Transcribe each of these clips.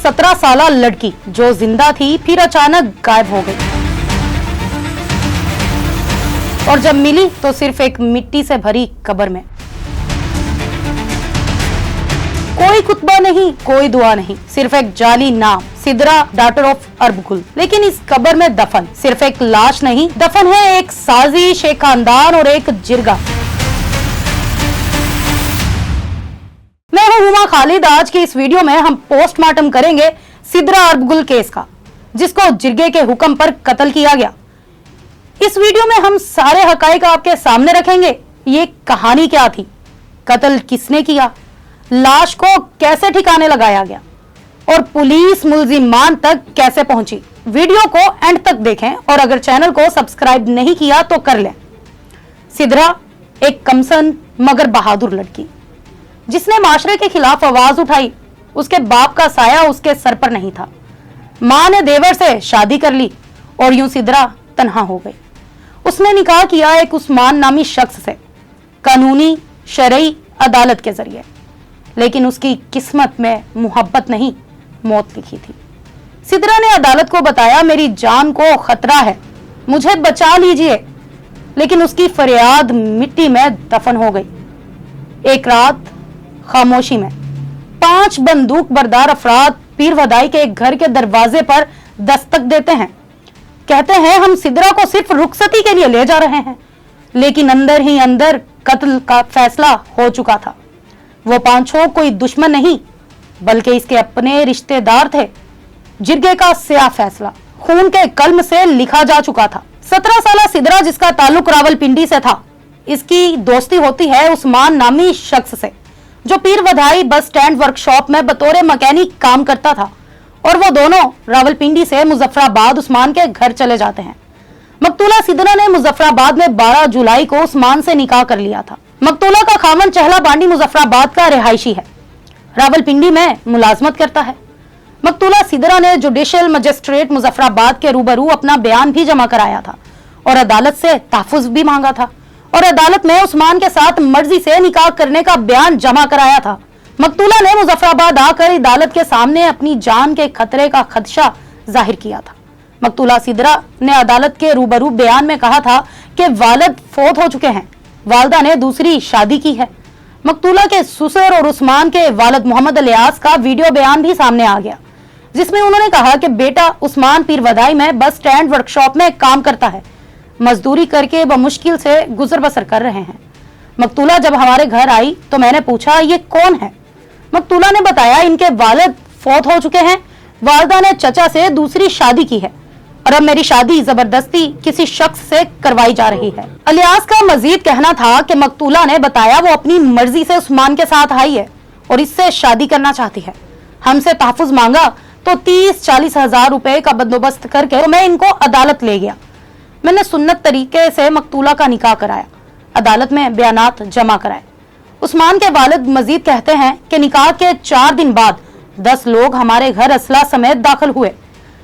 17 साल लड़की जो जिंदा थी फिर अचानक गायब हो गई और जब मिली तो सिर्फ एक मिट्टी से भरी कब्र में। कोई खुतबा नहीं, कोई दुआ नहीं, सिर्फ एक जाली नाम, सिद्रा डॉटर ऑफ अरबगुल। लेकिन इस कब्र में दफन सिर्फ एक लाश नहीं, दफन है एक साजिश, एक खानदान और एक जिरगा। मैं हूं हुमा खालिद। आज की इस वीडियो में हम पोस्टमार्टम करेंगे सिद्रा अरबगुल केस का, जिसको जिरगे के हुक्म पर कत्ल किया गया। इस वीडियो में हम सारे हकाइक आपके सामने रखेंगे। ये कहानी क्या थी, कत्ल किसने किया, लाश को कैसे ठिकाने लगाया गया और पुलिस मुल्जिमान तक कैसे पहुंची। वीडियो को एंड तक देखें और अगर चैनल को सब्सक्राइब नहीं किया तो कर लें। सिद्रा एक कमसन मगर बहादुर लड़की, जिसने माशरे के खिलाफ आवाज उठाई। उसके बाप का साया उसके सर पर नहीं था। मां ने देवर से शादी कर ली और यूं सिद्रा तन्हा हो गई। उसने निकाह किया एक उस्मान नामी शख्स से, कानूनी शरई अदालत के जरिए। लेकिन उसकी किस्मत में मोहब्बत नहीं, मौत लिखी थी। सिद्रा ने अदालत को बताया, मेरी जान को खतरा है, मुझे बचा लीजिए। लेकिन उसकी फरियाद मिट्टी में दफन हो गई। एक रात खामोशी में 5 बंदूक बरदार अफराद पीर वदाई के एक घर के दरवाजे पर दस्तक देते हैं। कहते हैं हम सिद्रा को सिर्फ रुखसती के लिए ले जा रहे हैं। लेकिन अंदर ही अंदर कत्ल का फैसला हो चुका था। वो पांचों कोई दुश्मन नहीं बल्कि इसके अपने रिश्तेदार थे। जिरगे का स्याह फैसला खून के कलम से लिखा जा चुका था। 17 साल सिद्रा, जिसका ताल्लुक रावलपिंडी से था, इसकी दोस्ती होती है उस्मान नामी शख्स से, जो पीर वधाई बस स्टैंड वर्कशॉप में बतौर मैकेनिक काम करता था। और वो दोनों रावलपिंडी से मुजफ्फराबाद उस्मान के घर चले जाते हैं। मकतूला सिद्रा ने मुजफ्फराबाद में 12 जुलाई को उस्मान से निकाह कर लिया था। मकतूला का खामन चहला बांडी मुजफ्फराबाद का रिहायशी है, रावलपिंडी में मुलाजमत करता है। मकतूला सिद्रा ने जुडिशियल मजिस्ट्रेट मुजफ्फराबाद के रूबरू अपना बयान भी जमा कराया था और अदालत से तहफ़्फ़ुज़ भी मांगा था और अदालत में उस्मान के साथ मर्जी से निकाह करने का बयान जमा कराया था। मकतूला ने मुजफ्फराबाद आकर अदालत के सामने अपनी जान के खतरे का खदशा जाहिर किया था। मकतूला सिद्रा ने अदालत के रूबरू बयान में कहा था कि वालिद फौत हो चुके हैं, वालदा ने दूसरी शादी की है। मकतूला के ससुर और उस्मान के वालिद मोहम्मद इलियास का वीडियो बयान भी सामने आ गया, जिसमें उन्होंने कहा कि बेटा उस्मान पीर वदाई में बस स्टैंड वर्कशॉप में काम करता है, मजदूरी करके बमुश्किल से गुजर बसर कर रहे हैं। मकतूला जब हमारे घर आई तो मैंने पूछा ये कौन है। मकतूला ने बताया इनके वालिद फौत हो चुके हैं, वालदा ने चचा से दूसरी शादी की है और अब मेरी शादी जबरदस्ती किसी शख्स से करवाई जा रही है। इलियास का मजीद कहना था कि मकतूला ने बताया वो अपनी मर्जी से उस्मान के साथ आई है और इससे शादी करना चाहती है। हमसे तहफ़्फ़ुज़ मांगा तो 30-40 हजार रुपए का बंदोबस्त करके तो मैं इनको अदालत ले गया। मैंने सुन्नत तरीके से मकतूला का निकाह कराया, अदालत में बयानात जमा कराए। उस्मान के वालिद मजीद कहते हैं कि निकाह के 4 दिन बाद 10 लोग हमारे घर असला समेत दाखिल हुए,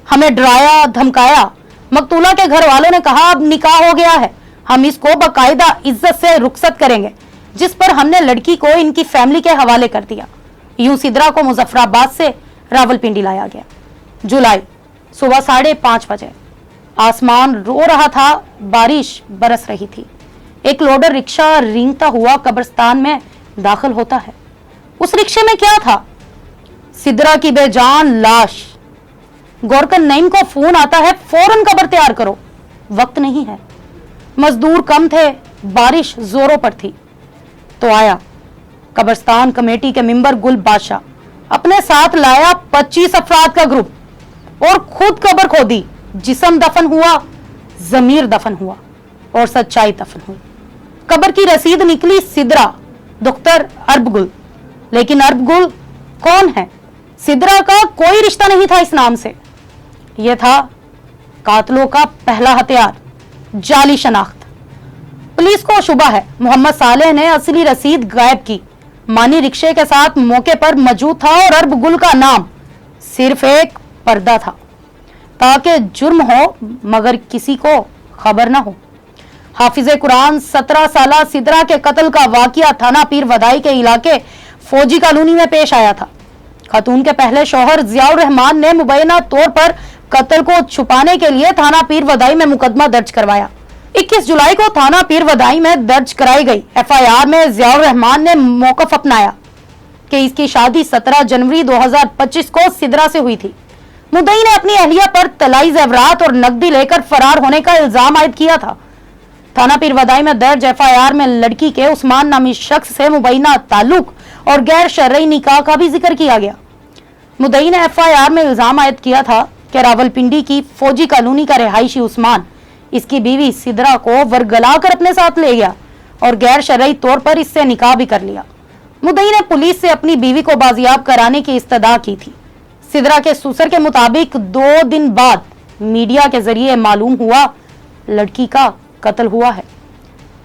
हमें डराया धमकाया। मकतूला के घर वालों ने कहा अब निकाह हो गया है, हम इसको बाकायदा इज्जत से रुखसत करेंगे, जिस पर हमने लड़की को इनकी फैमिली के हवाले कर दिया। यूं सिद्रा को मुजफ्फराबाद से रावलपिंडी लाया गया। जुलाई सुबह 5:30 बजे आसमान रो रहा था, बारिश बरस रही थी। एक लोडर रिक्शा रेंगता हुआ कब्रिस्तान में दाखिल होता है। उस रिक्शे में क्या था? सिद्रा की बेजान लाश। गोरकन नईम को फोन आता है, फौरन कब्र तैयार करो, वक्त नहीं है। मजदूर कम थे, बारिश जोरों पर थी। तो आया कब्रिस्तान कमेटी के मेंबर गुल बादशाह, अपने साथ लाया 25 अफराद का ग्रुप और खुद कब्र खोदी। जिस्म दफन हुआ, जमीर दफन हुआ और सच्चाई दफन हुई। कब्र की रसीद निकली सिद्रा डॉक्टर अरबगुल। लेकिन अरबगुल कौन है? सिद्रा का कोई रिश्ता नहीं था इस नाम से। यह था कातलों का पहला हथियार, जाली शनाख्त। पुलिस को शुबा है मोहम्मद सालेह ने असली रसीद गायब की। मानी रिक्शे के साथ मौके पर मौजूद था और अरबगुल का नाम सिर्फ एक पर्दा था, ताकि जुर्म हो मगर किसी को खबर ना हो। हाफिजे कुरान 17 साल सिद्रा के कत्ल का वाकया थाना पीर वदाई के इलाके फौजी कॉलोनी में पेश आया था। खातून के पहले शौहर जियाउर रहमान ने मुबैना तौर पर कत्ल को छुपाने के लिए थाना पीर वदाई में मुकदमा दर्ज करवाया। 21 जुलाई को थाना पीर वदाई में दर्ज कराई गई FIR में जियाउर रहमान ने मौकफ अपनाया कि इसकी शादी 17 जनवरी 2025 को सिदरा से हुई थी। मुद्दई ने अपनी अहलिया पर तलाई जेवरात और नकदी लेकर फरार होने का इल्जाम आयद किया था। थाना पीर वदाई में दर्ज FIR में लड़की के उस्मान नामी शख्स से मुबैना ताल्लुक और गैर शरई निकाह का भी जिक्र किया गया। मुद्दई ने FIR में इल्जाम आयद किया था कि रावलपिंडी की फौजी कॉलोनी का रिहायशी उस्मान इसकी बीवी सिदरा को वरगलाकर अपने साथ ले गया और गैर शरई तौर पर इससे निकाह भी कर लिया। मुद्दई ने पुलिस से अपनी बीवी को बाजियाब कराने की इस्तदा की थी। सिदरा के सुसर के मुताबिक 2 दिन बाद मीडिया के जरिए मालूम हुआ लड़की का कत्ल हुआ है।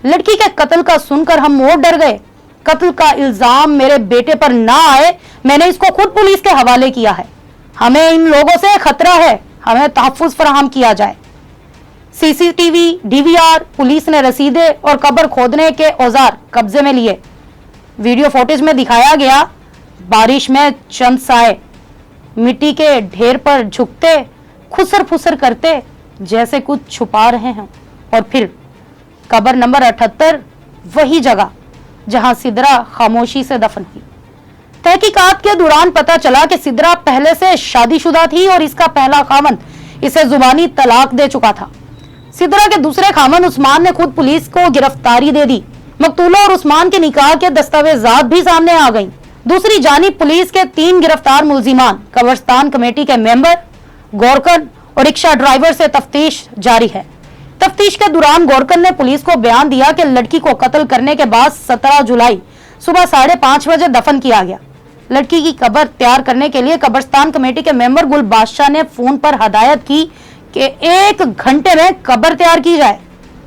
लड़की के कत्ल का सुनकर हम और डर गए। कत्ल का इल्जाम मेरे बेटे पर ना आए, मैंने इसको खुद पुलिस के हवाले किया है। हमें इन लोगों से खतरा है, हमें तहफ्फुज फराहम किया जाए। CCTV, DVR, पुलिस ने रसीदे और कब्र खोदने के औजार कब्जे में लिए। वीडियो फुटेज में दिखाया गया बारिश में चंद साए मिट्टी के ढेर पर झुकते, खुसर फुसर करते जैसे कुछ छुपा रहे हैं। और फिर कब्र नंबर 78 वही जगह जहां सिदरा खामोशी से दफन हुई। तहकीकात के दौरान पता चला कि सिदरा पहले से शादीशुदा थी और इसका पहला खामन इसे जुबानी तलाक दे चुका था। सिदरा के दूसरे खामन उस्मान ने खुद पुलिस को गिरफ्तारी दे दी। मकतूला और उस्मान के निकाह के दस्तावेजात भी सामने आ गईं। दूसरी जानिब पुलिस के 3 गिरफ्तार मुलजिमान कब्रिस्तान कमेटी के मेंबर, गोरकन और रिक्शा ड्राइवर से तफ्तीश जारी है। तफ्तीश के दौरान गोरकन ने पुलिस को बयान दिया कि लड़की को कत्ल करने के बाद 17 जुलाई सुबह 5:30 बजे दफन किया गया। लड़की की कब्र तैयार करने के लिए कब्रिस्तान कमेटी के मेंबर गुल बादशाह ने फोन पर हदायत की कि 1 घंटे में कब्र तैयार की जाए।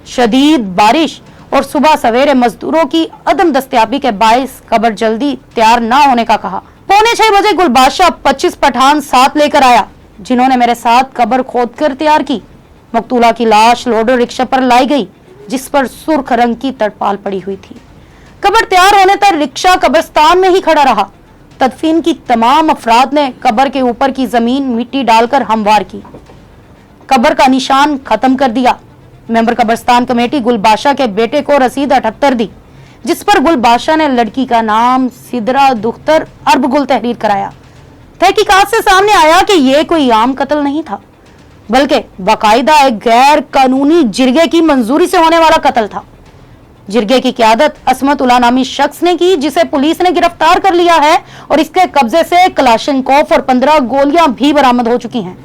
शदीद बारिश और सुबह सवेरे मजदूरों की अदम दस्तयाबी के बायस कब्र जल्दी तैयार न होने का कहा। 5:45 बजे गुल बादशाह 25 पठान साथ लेकर आया, जिन्होंने मेरे साथ कब्र खोद कर तैयार की। मकतूला की लाश लोडर रिक्शा पर लाई गई, जिस पर सुर्ख रंग की तरपाल पड़ी हुई थी। कब्र तैयार होने तक रिक्शा कब्रिस्तान में ही खड़ा रहा। तदफीन की तमाम अफराद ने कब्र के ऊपर की जमीन मिट्टी डालकर हमवार की, कब्र का निशान खत्म कर दिया। मेंबर कब्रिस्तान कमेटी गुल बादशाह के बेटे को रसीद 78 दी, जिस पर गुल बादशाह ने लड़की का नाम सिदरा दुख्तर अरब गुल तहरीर कराया। तहकीकात से सामने आया कि यह कोई आम कत्ल नहीं था, बल्कि बाकायदा एक गैर कानूनी जिरगे की मंजूरी से होने वाला कत्ल था। जिरगे की क़यादत असमत उल्ला नामी शख्स ने की, जिसे पुलिस ने गिरफ्तार कर लिया है और इसके कब्जे से कलाशनकोफ और 15 गोलियां भी बरामद हो चुकी हैं।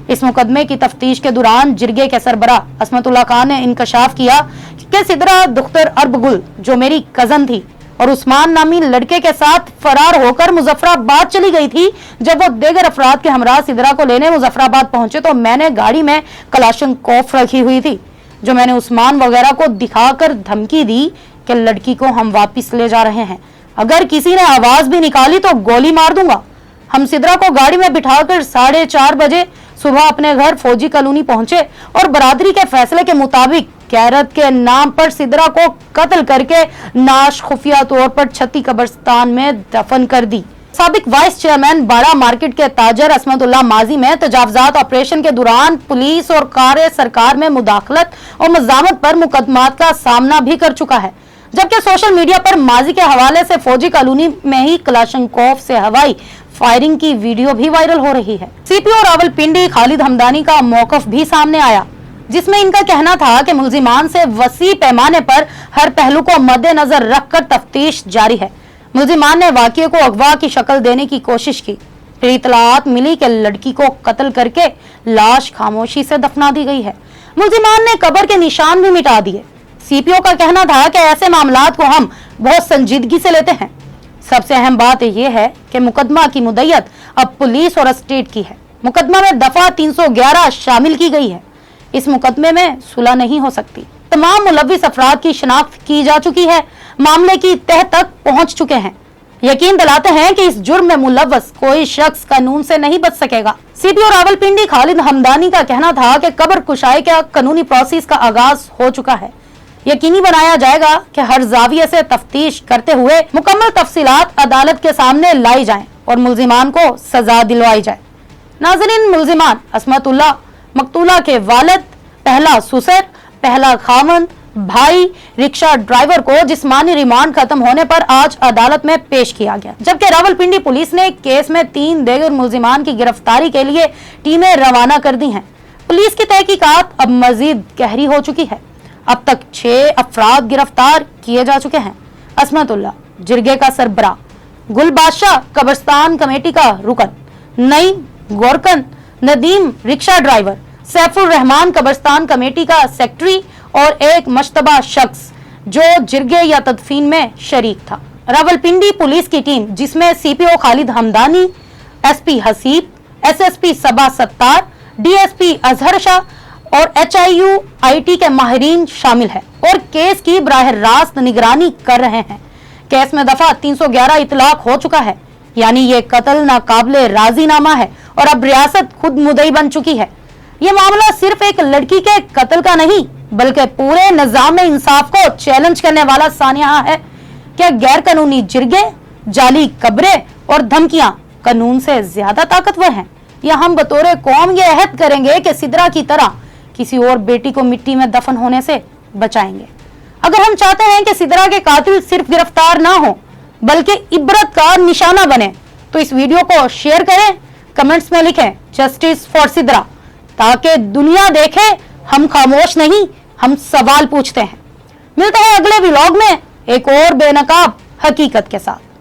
इस मुकदमे की तफ्तीश के दौरान जिरगे के सरबरा असमत उल्ला खान ने इंकशाफ किया कि सिदरा दुख्तर अरब गुल, जो मेरी कजन थी और उस्मान नामी लड़के के साथ फरार होकर मुजफ्फराबाद चली गई थी। जब वो देगर अफराद के हमरा सिदरा को लेने मुजफ्फराबाद पहुंचे तो मैंने गाड़ी में कलाशनकोफ रखी हुई थी, जो मैंने उस्मान वगैरह को दिखाकर धमकी दी कि लड़की को हम वापस ले जा रहे हैं, अगर किसी ने आवाज भी निकाली तो गोली मार दूंगा। हम सिदरा को गाड़ी में बिठाकर 4:30 बजे सुबह अपने घर फौजी कॉलोनी पहुंचे और बरादरी के फैसले के मुताबिक गैरत के नाम पर सिदरा को कत्ल करके नाश खुफिया तौर पर छत्ती कब्रिस्तान में दफन कर दी। साबिक वाइस चेयरमैन बाड़ा मार्केट के ताजर असमत उल्ला माजी में तजावजात ऑपरेशन के दौरान पुलिस और कार्य सरकार में मुदाखलत और मजामत पर मुकदमात का सामना भी कर चुका है, जबकि सोशल मीडिया पर माजी के हवाले से फौजी कॉलोनी में ही कलाशनकोफ से हवाई फायरिंग की वीडियो भी वायरल हो रही है। CPO रावलपिंडी खालिद हमदानी का मौकफ भी सामने आया, जिसमें इनका कहना था कि मुलजिमान से वसी पैमाने पर हर पहलू को मद्देनजर रखकर तफ्तीश जारी है। मुलजिमान ने वाकये को अगवा की शक्ल देने की कोशिश की, फिर इतलात मिली कि लड़की को कत्ल करके लाश खामोशी से दफना दी गई है। मुलजिमान ने कब्र के निशान भी मिटा दिए। CPO का कहना था कि ऐसे मामलात को हम बहुत संजीदगी से लेते हैं। सबसे अहम बात यह है कि मुकदमा की मुद्दत अब पुलिस और स्टेट की है। मुकदमा में दफा 311 शामिल की गई है। इस मुकदमे में सुलह नहीं हो सकती। तमाम मुलव्विस अफराद की शिनाख्त की जा चुकी है, मामले की तह तक पहुंच चुके हैं। यकीन दिलाते हैं कि इस जुर्म में मुलव्वस कोई शख्स कानून से नहीं बच सकेगा। CPO रावलपिंडी खालिद हमदानी का कहना था कि कब्र कुशाई का कानूनी प्रोसेस का आगाज हो चुका है। यकीनी बनाया जाएगा कि हर जाविये से तफ्तीश करते हुए मुकम्मल तफसीलात अदालत के सामने लाई जाएं। और मुलजिमान को सजा दिलवाई जाए। नाज़रीन, मुलजिमान असमतुल्लाह मकतूला के वालिद, पहला सुसर, पहला खामंद, भाई रिक्शा ड्राइवर को जिस्मानी रिमांड खत्म होने पर आज अदालत में पेश किया गया, जबकि रावलपिंडी पुलिस ने केस में 3 दीगर मुलजिमान की गिरफ्तारी के लिए टीमें रवाना कर दी हैं। पुलिस की तहकीकात अब मजीद गहरी हो चुकी है। अब तक 6 अफराद गिरफ्तार किए जा चुके हैं। असमतुल्लाह जिरगे का सरबराह, गुल बादशाह कब्रिस्तान कमेटी का रुकन, नईम गोरकन, नदीम रिक्शा ड्राइवर, सैफुर रहमान कब्रिस्तान कमेटी का सेक्रेटरी और एक मशतबा शख्स जो जिरगे या तदफीन में शरीक था। रावलपिंडी पुलिस की टीम, जिसमें CPO Khalid Hamdani, SP Haseeb, SSP Saba Sattar, DSP Azhar Shah और एचआईयू आईटी के माहिरीन शामिल है और केस की बराह रास्त निगरानी कर रहे हैं। केस में दफा 311 इतलाक हो चुका है, यानी ये कत्ल नाकाबिले राजीनामा है और अब रियासत खुद मुद्दई बन चुकी है। ये मामला सिर्फ एक लड़की के कत्ल का नहीं, बल्कि पूरे निजाम इंसाफ को चैलेंज करने वाला सानिया है। क्या गैर कानूनी जिरगे, जाली कब्रें और धमकियां कानून से ज्यादा ताकतवर हैं? या हम बतौर कौम ये अहद करेंगे कि सिदरा की तरह किसी और बेटी को मिट्टी में दफन होने से बचाएंगे? अगर हम चाहते हैं कि सिदरा के कातिल सिर्फ गिरफ्तार ना हो बल्कि इबरत का निशाना बने, तो इस वीडियो को शेयर करें, कमेंट्स में लिखें जस्टिस फॉर सिदरा, ताकि दुनिया देखे हम खामोश नहीं, हम सवाल पूछते हैं। मिलते हैं अगले व्लॉग में एक और बेनकाब हकीकत के साथ।